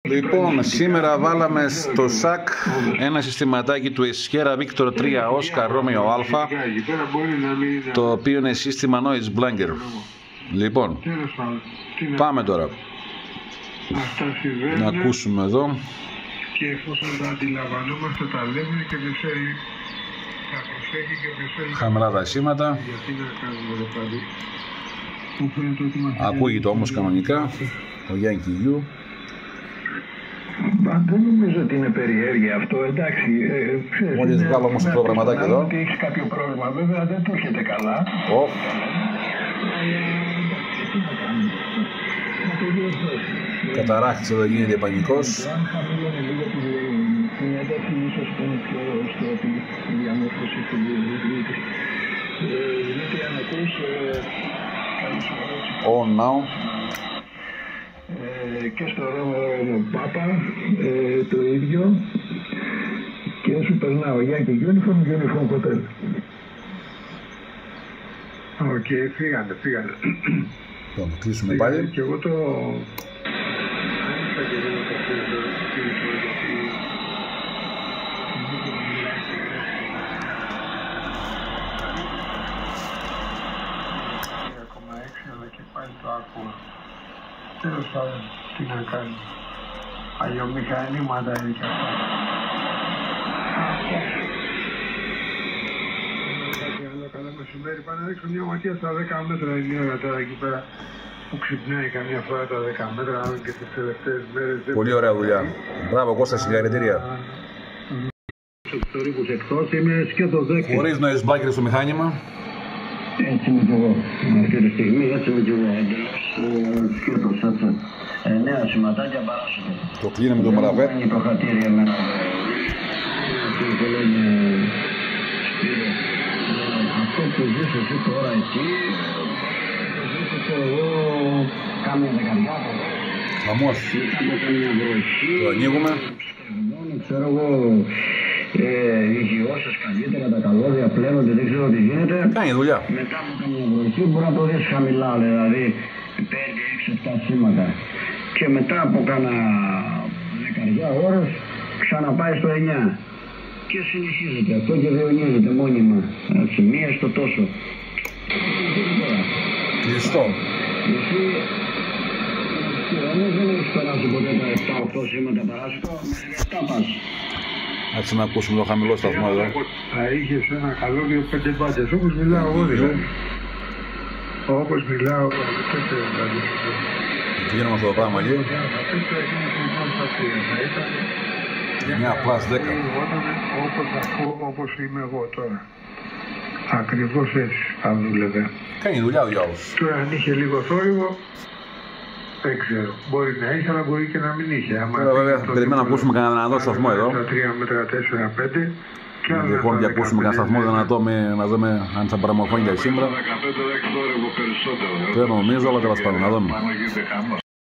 Λοιπόν, σήμερα βάλαμε στο ΣΑΚ ένα συστηματάκι του Esquerra Victor 3 Oscar Romeo Alpha, το οποίο είναι σύστημα Noise Blanker. Λοιπόν, πάμε τώρα να ακούσουμε εδώ. Και εφόσον τα αντιλαμβανόμαστε, τα λέμε και δεν θέλει να προσέχει και δεν θέλει. Χαμηλά τα σήματα. Γιατί να κάνουμε το παντού. Ακούγεται όμως κανονικά το Yankee U. Δεν νομίζω ότι είναι περιέργεια αυτό, εντάξει. Μόλις βγάλω όμως το προγραμματάκι εδώ. Ότι έχεις κάποιο πρόβλημα, βέβαια δεν το έχετε καλά. Καταράχτης εδώ, γίνεται πανικός. Αν χαμηλώνει λίγο την ένταση, ίσως είναι πιο στροφή η διαμόρφωση του Δημήτρη. Δημήτρη, αν ακούς, On now. Και στο Ρόμεο Πάπα το ίδιο, και σου περνάω Yankee Uniform Hotel. Οκ, φύγανε. Το κλείσουμε πάλι. Και εγώ το άνοιξα και δεν το αφήνω αλλά και πάλι το άκουγα. Τέλος πάντων, τι να κάνει. Αγιομηχανήματα είναι και αυτά. Καλά μεσημέρι, πάνε να ρίξω μια ματιά στα 10 μέτρα. Είναι η ώρα τώρα εκεί πέρα που ξυπνάει καμιά φορά τα 10 μέτρα, αν και τις τελευταίες μέρες. Πολύ ωραία δουλειά. Μπράβο Κώστα, συγχαρητήρια. Χωρίς noise blanker στο μηχάνημα. Έτσι είμαι κι εγώ. Αυτή τη στιγμή έτσι είμαι κι εγώ. Εντελώς σκέτος, έτσι. Νέα σηματάκια παράσχεται. Το κλείνουμε το Μαραβέτ. Είναι προχατήρια εμένα. Αυτό που ζεις εσύ τώρα εκεί, το ζήσεις και εγώ κάμια δεκαριά. Χαμός. Το ανοίγουμε. Ξέρω εγώ, υγιώσεις καλύτερα, τα καλώδια πλένονται, δεν ξέρω τι γίνεται. Κάνει δουλειά. Μετά από καμία βοηθή μπορεί να το δεις χαμηλά, δηλαδή 5, 6, 7 σήματα. Και μετά από κάνα δεκαριά ώρες ξαναπάει στο 9. Και συνεχίζεται αυτό και διονύζεται μόνιμα. Έτσι, μία στο τόσο. Κλειστό. Εσύ όμως δεν έχεις περάσει ποτέ τα 7-8 σήματα παράσιτο, με 7 πας. Έτσι να ακούσουμε το χαμηλό σταθμό εδώ. Θα είχες ένα καλώδιο 5 μπάντες, όπως μιλάω εγώ δηλαδή. Όπως μιλάω, Κλείνουμε αυτό το πράγμα λίγο. 9+10. Όπως είμαι εγώ τώρα. Ακριβώς έτσι θα δούλευε. Κάνει δουλειά ο διάολος. Τώρα αν είχε λίγο θόρυβο, δεν ξέρω. Μπορεί να είχε, αλλά μπορεί και να μην είχε. Τώρα βέβαια περιμένουμε να ακούσουμε κανέναν δυνατό σταθμό εδώ. 3 μέτρα, 4, 5. Λοιπόν, και ακούσουμε κανένα σταθμό δυνατό να δούμε αν θα παραμορφώνει για σήμερα. Δεν νομίζω, αλλά τέλος πάντων να δούμε.